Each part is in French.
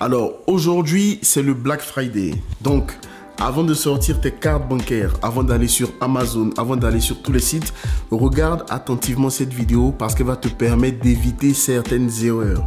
Alors, aujourd'hui, c'est le Black Friday. Donc, avant de sortir tes cartes bancaires, avant d'aller sur Amazon, avant d'aller sur tous les sites, regarde attentivement cette vidéo parce qu'elle va te permettre d'éviter certaines erreurs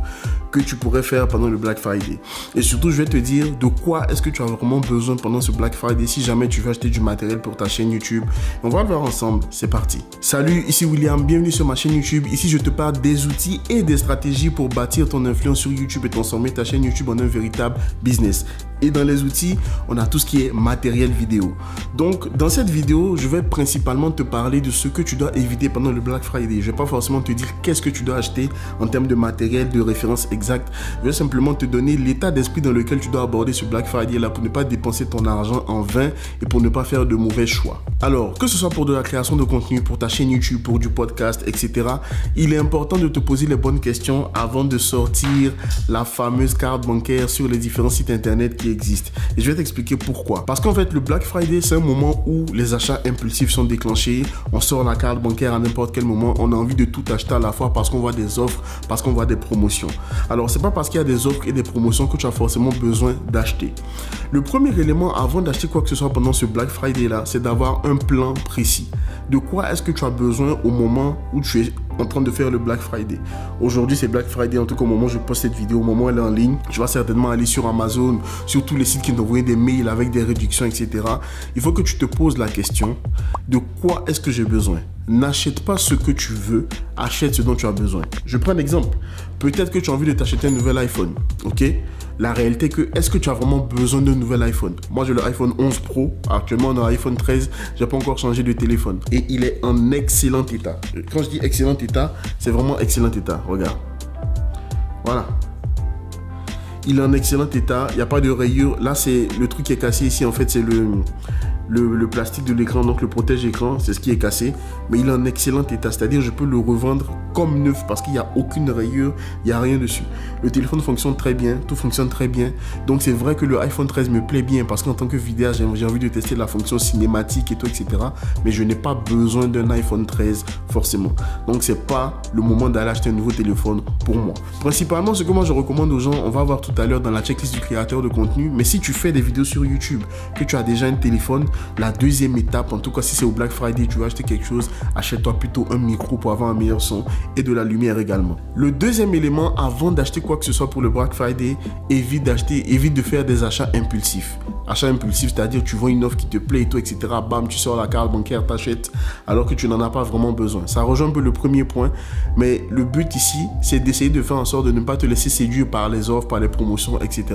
que tu pourrais faire pendant le Black Friday. Et surtout, je vais te dire de quoi est-ce que tu as vraiment besoin pendant ce Black Friday si jamais tu veux acheter du matériel pour ta chaîne YouTube. On va le voir ensemble, c'est parti. Salut, ici William, bienvenue sur ma chaîne YouTube. Ici, je te parle des outils et des stratégies pour bâtir ton influence sur YouTube et transformer ta chaîne YouTube en un véritable business. Et dans les outils, on a tout ce qui est matériel vidéo. Donc, dans cette vidéo, je vais principalement te parler de ce que tu dois éviter pendant le Black Friday. Je ne vais pas forcément te dire qu'est-ce que tu dois acheter en termes de matériel, de référence exacte. Je vais simplement te donner l'état d'esprit dans lequel tu dois aborder ce Black Friday là pour ne pas dépenser ton argent en vain et pour ne pas faire de mauvais choix. Alors, que ce soit pour de la création de contenu, pour ta chaîne YouTube, pour du podcast, etc., il est important de te poser les bonnes questions avant de sortir la fameuse carte bancaire sur les différents sites internet qui existent. Et je vais t'expliquer pourquoi. Parce qu'en fait, le Black Friday, c'est un moment où les achats impulsifs sont déclenchés. On sort la carte bancaire à n'importe quel moment. On a envie de tout acheter à la fois parce qu'on voit des offres, parce qu'on voit des promotions. Alors, c'est pas parce qu'il y a des offres et des promotions que tu as forcément besoin d'acheter. Le premier élément avant d'acheter quoi que ce soit pendant ce Black Friday là, c'est d'avoir un plan précis. De quoi est-ce que tu as besoin au moment où tu es en train de faire le Black Friday. Aujourd'hui, c'est Black Friday. En tout cas, au moment où je poste cette vidéo, au moment où elle est en ligne, tu vas certainement aller sur Amazon, sur tous les sites qui t'envoient des mails avec des réductions, etc. Il faut que tu te poses la question de quoi est-ce que j'ai besoin. N'achète pas ce que tu veux, achète ce dont tu as besoin. Je prends un exemple. Peut-être que tu as envie de t'acheter un nouvel iPhone, ok? La réalité est que, est-ce que tu as vraiment besoin d'un nouvel iPhone? Moi, j'ai le iPhone 11 Pro. Actuellement, on a l'iPhone 13. Je n'ai pas encore changé de téléphone. Et il est en excellent état. Quand je dis excellent état, c'est vraiment excellent état. Regarde. Voilà. Il est en excellent état. Il n'y a pas de rayures. Là, c'est le truc qui est cassé ici. En fait, c'est le plastique de l'écran, donc le protège-écran, c'est ce qui est cassé, mais il est en excellent état, c'est-à-dire je peux le revendre comme neuf parce qu'il n'y a aucune rayure, il n'y a rien dessus. Le téléphone fonctionne très bien, tout fonctionne très bien, donc c'est vrai que le iPhone 13 me plaît bien parce qu'en tant que vidéaste, j'ai envie de tester la fonction cinématique et tout, etc. Mais je n'ai pas besoin d'un iPhone 13 forcément, donc c'est pas le moment d'aller acheter un nouveau téléphone pour moi. Principalement, ce que moi je recommande aux gens, on va voir tout à l'heure dans la checklist du créateur de contenu, mais si tu fais des vidéos sur YouTube, que tu as déjà un téléphone, la deuxième étape, en tout cas si c'est au Black Friday, tu veux acheter quelque chose, achète-toi plutôt un micro pour avoir un meilleur son et de la lumière également. Le deuxième élément, avant d'acheter quoi que ce soit pour le Black Friday, évite de faire des achats impulsifs. Achat impulsif, c'est-à-dire tu vois une offre qui te plaît et tout, etc. Bam, tu sors la carte bancaire, t'achètes alors que tu n'en as pas vraiment besoin. Ça rejoint un peu le premier point, mais le but ici, c'est d'essayer de faire en sorte de ne pas te laisser séduire par les offres, par les promotions, etc.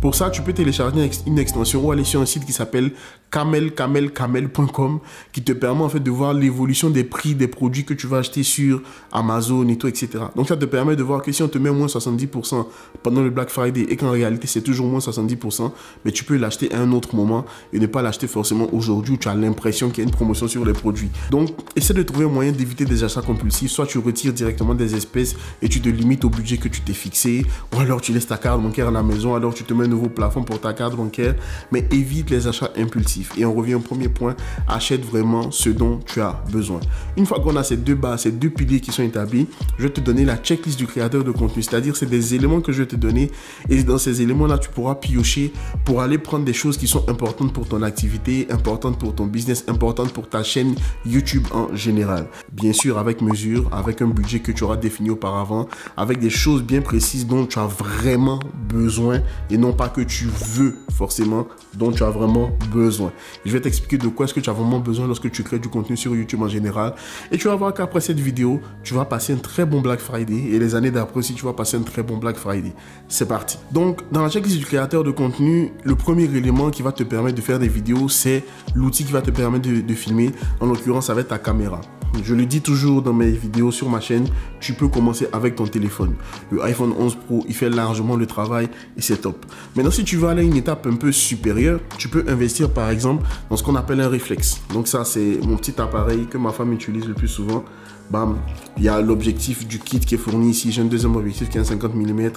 Pour ça, tu peux télécharger une extension ou aller sur un site qui s'appelle camel.com qui te permet en fait de voir l'évolution des prix des produits que tu vas acheter sur Amazon et tout, etc. Donc ça te permet de voir que si on te met moins 70% pendant le Black Friday et qu'en réalité c'est toujours moins 70%, mais tu peux l'acheter à un autre moment et ne pas l'acheter forcément aujourd'hui où tu as l'impression qu'il y a une promotion sur les produits. Donc essaie de trouver un moyen d'éviter des achats compulsifs, soit tu retires directement des espèces et tu te limites au budget que tu t'es fixé, ou alors tu laisses ta carte bancaire à la maison, alors tu te mets un nouveau plafond pour ta carte bancaire, mais évite les achats impulsifs. Et on revient au premier point, achète vraiment ce dont tu as besoin. Une fois qu'on a ces deux bases, ces deux piliers qui sont établis, je vais te donner la checklist du créateur de contenu, c'est-à-dire c'est des éléments que je vais te donner et dans ces éléments-là, tu pourras piocher pour aller prendre des choses qui sont importantes pour ton activité, importantes pour ton business, importantes pour ta chaîne YouTube en général. Bien sûr, avec mesure, avec un budget que tu auras défini auparavant, avec des choses bien précises dont tu as vraiment besoin et non pas que tu veux forcément, dont tu as vraiment besoin. Je vais t'expliquer de quoi est-ce que tu as vraiment besoin lorsque tu crées du contenu sur YouTube en général. Et tu vas voir qu'après cette vidéo, tu vas passer un très bon Black Friday. Et les années d'après aussi, tu vas passer un très bon Black Friday. C'est parti. Donc, dans la checklist du créateur de contenu, le premier élément qui va te permettre de faire des vidéos, c'est l'outil qui va te permettre de filmer. En l'occurrence, ça va être ta caméra. Je le dis toujours dans mes vidéos sur ma chaîne, tu peux commencer avec ton téléphone. Le iPhone 11 Pro, il fait largement le travail et c'est top. Maintenant, si tu veux aller à une étape un peu supérieure, tu peux investir par exemple dans ce qu'on appelle un réflexe. Donc ça, c'est mon petit appareil que ma femme utilise le plus souvent. Bam, il y a l'objectif du kit qui est fourni ici. J'ai un deuxième objectif qui est un 50 mm.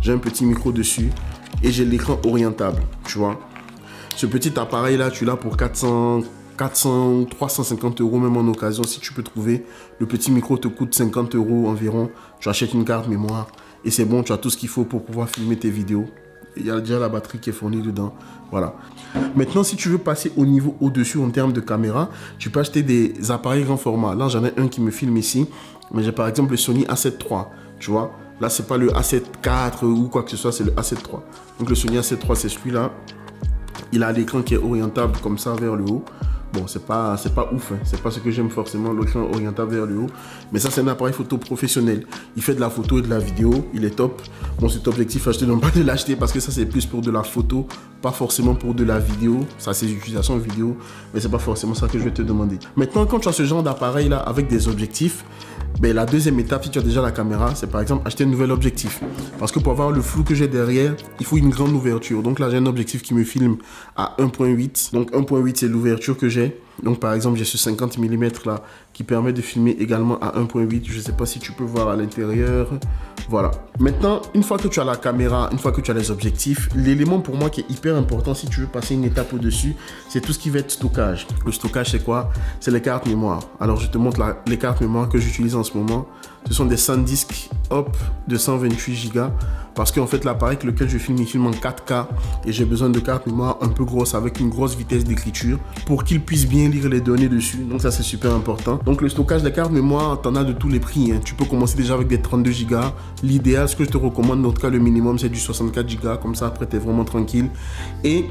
J'ai un petit micro dessus et j'ai l'écran orientable, tu vois. Ce petit appareil là, tu l'as pour 400, 350 € même en occasion si tu peux trouver. Le petit micro te coûte 50 € environ. Tu achètes une carte mémoire et c'est bon, tu as tout ce qu'il faut pour pouvoir filmer tes vidéos. il y a déjà la batterie qui est fournie dedans. Voilà. Maintenant, si tu veux passer au niveau au-dessus en termes de caméra, tu peux acheter des appareils grand format. Là, j'en ai un qui me filme ici, mais j'ai par exemple le Sony A7 III, tu vois. Là, c'est pas le A7 IV ou quoi que ce soit, c'est le A7 III. Donc, le Sony A7 III, c'est celui-là. Il a l'écran qui est orientable comme ça vers le haut. Bon, c'est pas ouf, hein. C'est pas ce que j'aime forcément, l'écran orientable vers le haut. Mais ça, c'est un appareil photo professionnel. Il fait de la photo et de la vidéo, il est top. Bon, cet objectif acheté, non pas de l'acheter parce que ça, c'est plus pour de la photo, pas forcément pour de la vidéo. Ça, c'est l'utilisation vidéo, mais c'est pas forcément ça que je vais te demander. Maintenant, quand tu as ce genre d'appareil là avec des objectifs, ben, la deuxième étape, si tu as déjà la caméra, c'est par exemple acheter un nouvel objectif. Parce que pour avoir le flou que j'ai derrière, il faut une grande ouverture. Donc là, j'ai un objectif qui me filme à 1.8. Donc 1.8, c'est l'ouverture que j'ai. Donc par exemple, j'ai ce 50 mm là qui permet de filmer également à 1.8. Je ne sais pas si tu peux voir à l'intérieur. Voilà. Maintenant, une fois que tu as la caméra, une fois que tu as les objectifs, l'élément pour moi qui est hyper important si tu veux passer une étape au-dessus, c'est tout ce qui va être stockage. Le stockage, c'est quoi? C'est les cartes mémoire. Alors, je te montre les cartes mémoire que j'utilise en ce moment. Ce sont des SanDisk Hop de 128 Go. Parce qu'en fait, l'appareil avec lequel je filme, il filme en 4K. Et j'ai besoin de cartes mémoire un peu grosses avec une grosse vitesse d'écriture pour qu'il puisse bien lire les données dessus. Donc ça, c'est super important. Donc le stockage des cartes mémoire, t'en as de tous les prix, hein. Tu peux commencer déjà avec des 32 Go. L'idéal, ce que je te recommande, en tout cas le minimum, c'est du 64 Go. Comme ça, après, tu es vraiment tranquille. Et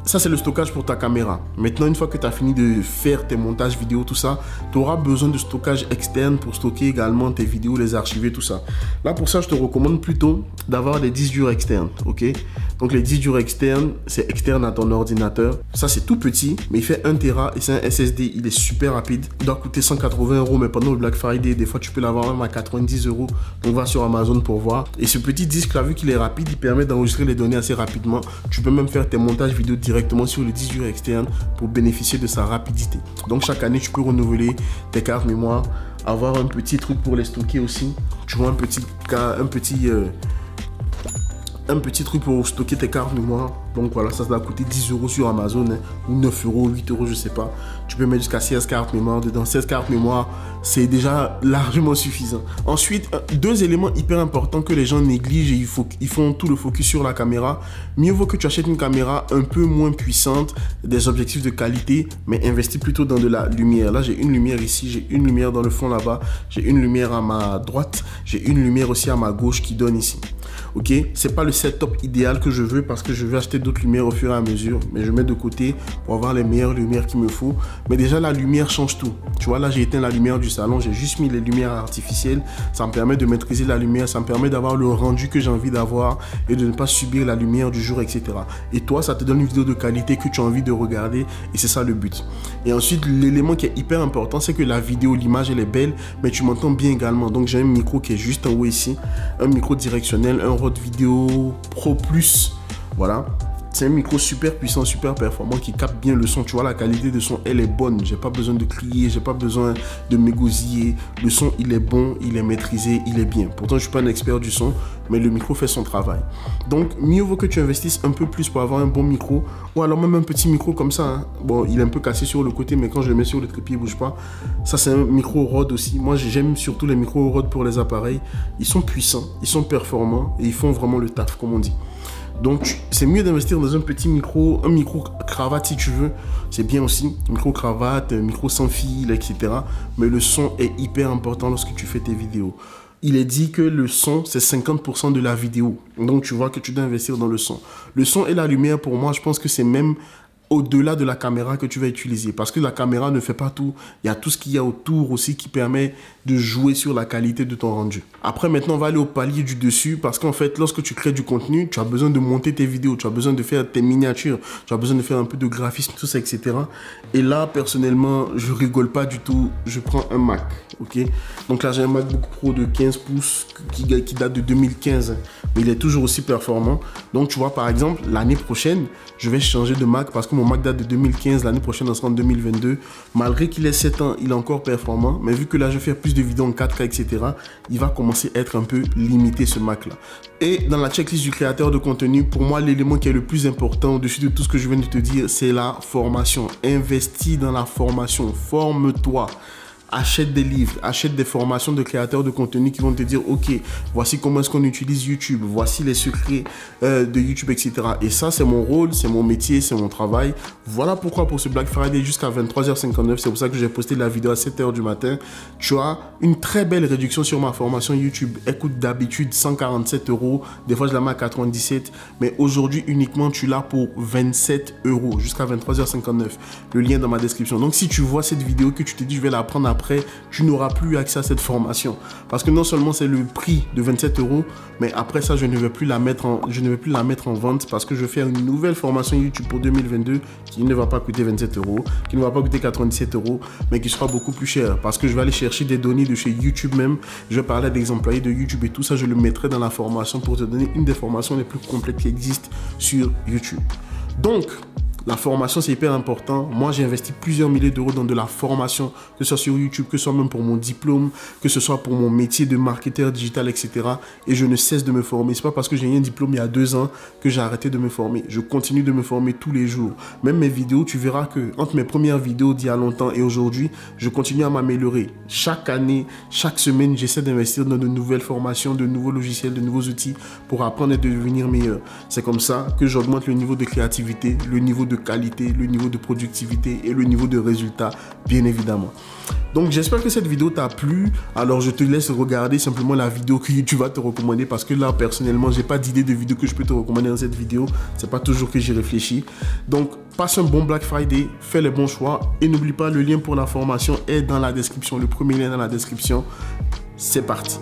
ça, c'est le stockage pour ta caméra. Maintenant, une fois que tu as fini de faire tes montages vidéo, tout ça, tu auras besoin de stockage externe pour stocker également tes vidéos, les archiver, tout ça. Là, pour ça, je te recommande plutôt d'avoir des disques durs externes, ok? Donc, les disques durs externes, c'est externe à ton ordinateur. Ça, c'est tout petit, mais il fait 1 Tera et c'est un SSD. Il est super rapide. Il doit coûter 180 €, mais pendant le Black Friday, des fois, tu peux l'avoir même à 90 €. Donc, va sur Amazon pour voir. Et ce petit disque-là, vu qu'il est rapide, il permet d'enregistrer les données assez rapidement. Tu peux même faire tes montages vidéo directement sur le disque dur externe pour bénéficier de sa rapidité. Donc chaque année tu peux renouveler tes cartes mémoire, avoir un petit truc pour les stocker aussi. Tu vois, un petit truc pour stocker tes cartes mémoire. Donc voilà, ça va coûter 10 € sur Amazon, hein, ou 9 €, 8 €, je sais pas. Tu peux mettre jusqu'à 16 cartes mémoire dedans. 16 cartes mémoire, c'est déjà largement suffisant. Ensuite, deux éléments hyper importants que les gens négligent et ils font tout le focus sur la caméra. Mieux vaut que tu achètes une caméra un peu moins puissante, des objectifs de qualité, mais investis plutôt dans de la lumière. Là, j'ai une lumière ici, j'ai une lumière dans le fond là-bas, j'ai une lumière à ma droite, j'ai une lumière aussi à ma gauche qui donne ici. Ok, c'est pas le setup idéal que je veux parce que je vais acheter d'autres lumières au fur et à mesure, mais je mets de côté pour avoir les meilleures lumières qu'il me faut. Mais déjà la lumière change tout. Tu vois, là j'ai éteint la lumière du salon, j'ai juste mis les lumières artificielles. Ça me permet de maîtriser la lumière, ça me permet d'avoir le rendu que j'ai envie d'avoir et de ne pas subir la lumière du jour, etc. Et toi, ça te donne une vidéo de qualité que tu as envie de regarder et c'est ça le but. Et ensuite, l'élément qui est hyper important, c'est que la vidéo, l'image elle est belle, mais tu m'entends bien également. Donc j'ai un micro qui est juste en haut ici, un micro directionnel, un Rode Vidéo Pro Plus, voilà. C'est un micro super puissant, super performant qui capte bien le son. Tu vois, la qualité de son, elle est bonne. J'ai pas besoin de crier, j'ai pas besoin de m'égosiller. Le son, il est bon, il est maîtrisé, il est bien. Pourtant, je suis pas un expert du son, mais le micro fait son travail. Donc, mieux vaut que tu investisses un peu plus pour avoir un bon micro, ou alors même un petit micro comme ça, hein. Bon, il est un peu cassé sur le côté, mais quand je le mets sur le trépied, il bouge pas. Ça, c'est un micro Rode aussi. Moi, j'aime surtout les micros Rode pour les appareils. Ils sont puissants, ils sont performants et ils font vraiment le taf, comme on dit. Donc, c'est mieux d'investir dans un petit micro, un micro cravate si tu veux. C'est bien aussi, micro cravate, micro sans fil, etc. Mais le son est hyper important lorsque tu fais tes vidéos. Il est dit que le son, c'est 50% de la vidéo. Donc, tu vois que tu dois investir dans le son. Le son et la lumière, pour moi, je pense que c'est même au-delà de la caméra que tu vas utiliser. Parce que la caméra ne fait pas tout. Il y a tout ce qu'il y a autour aussi qui permet de jouer sur la qualité de ton rendu. Après, maintenant, on va aller au palier du dessus. Parce qu'en fait, lorsque tu crées du contenu, tu as besoin de monter tes vidéos. Tu as besoin de faire tes miniatures. Tu as besoin de faire un peu de graphisme, tout ça, etc. Et là, personnellement, je rigole pas du tout. Je prends un Mac. Ok. Donc là, j'ai un MacBook Pro de 15 pouces qui date de 2015. Mais il est toujours aussi performant. Donc, tu vois, par exemple, l'année prochaine, je vais changer de Mac parce que mon Mac date de 2015, l'année prochaine, on sera en 2022. Malgré qu'il ait 7 ans, il est encore performant. Mais vu que là, je vais faire plus de vidéos en 4K, etc., il va commencer à être un peu limité, ce Mac-là. Et dans la checklist du créateur de contenu, pour moi, l'élément qui est le plus important au-dessus de tout ce que je viens de te dire, c'est la formation. Investis dans la formation. Forme-toi. achète des livres, achète des formations de créateurs de contenu qui vont te dire, ok, voici comment est-ce qu'on utilise YouTube, voici les secrets de YouTube, etc. Et ça, c'est mon rôle, c'est mon métier, c'est mon travail. Voilà pourquoi pour ce Black Friday jusqu'à 23h59, c'est pour ça que j'ai posté la vidéo à 7h du matin. Tu as une très belle réduction sur ma formation YouTube. Elle coûte d'habitude 147 €. Des fois, je la mets à 97. Mais aujourd'hui, uniquement, tu l'as pour 27 € jusqu'à 23h59. Le lien dans ma description. Donc, si tu vois cette vidéo que tu te dis, je vais la prendre après, tu n'auras plus accès à cette formation. Parce que non seulement c'est le prix de 27 €, mais après ça, je ne vais plus la mettre en vente parce que je fais une nouvelle formation YouTube pour 2022 qui ne va pas coûter 27 €, qui ne va pas coûter 97 €, mais qui sera beaucoup plus cher parce que je vais aller chercher des données de chez YouTube même. Je vais parler des employés de YouTube et tout ça, je le mettrai dans la formation pour te donner une des formations les plus complètes qui existent sur YouTube. Donc, la formation, c'est hyper important. Moi, j'ai investi plusieurs milliers d'euros dans de la formation, que ce soit sur YouTube, que ce soit même pour mon diplôme, que ce soit pour mon métier de marketeur digital, etc. Et je ne cesse de me former. C'est pas parce que j'ai eu un diplôme il y a 2 ans que j'ai arrêté de me former. Je continue de me former tous les jours. Même mes vidéos, tu verras que entre mes premières vidéos d'il y a longtemps et aujourd'hui, je continue à m'améliorer. Chaque année, chaque semaine, j'essaie d'investir dans de nouvelles formations, de nouveaux logiciels, de nouveaux outils pour apprendre et devenir meilleur. C'est comme ça que j'augmente le niveau de créativité, le niveau de qualité, le niveau de productivité et le niveau de résultat, bien évidemment. Donc j'espère que cette vidéo t'a plu. Alors je te laisse regarder simplement la vidéo que YouTube va te recommander parce que là personnellement j'ai pas d'idée de vidéo que je peux te recommander dans cette vidéo. C'est pas toujours que j'y réfléchis. Donc passe un bon Black Friday, fais les bons choix et n'oublie pas, le lien pour la formation est dans la description. Le premier lien dans la description. C'est parti.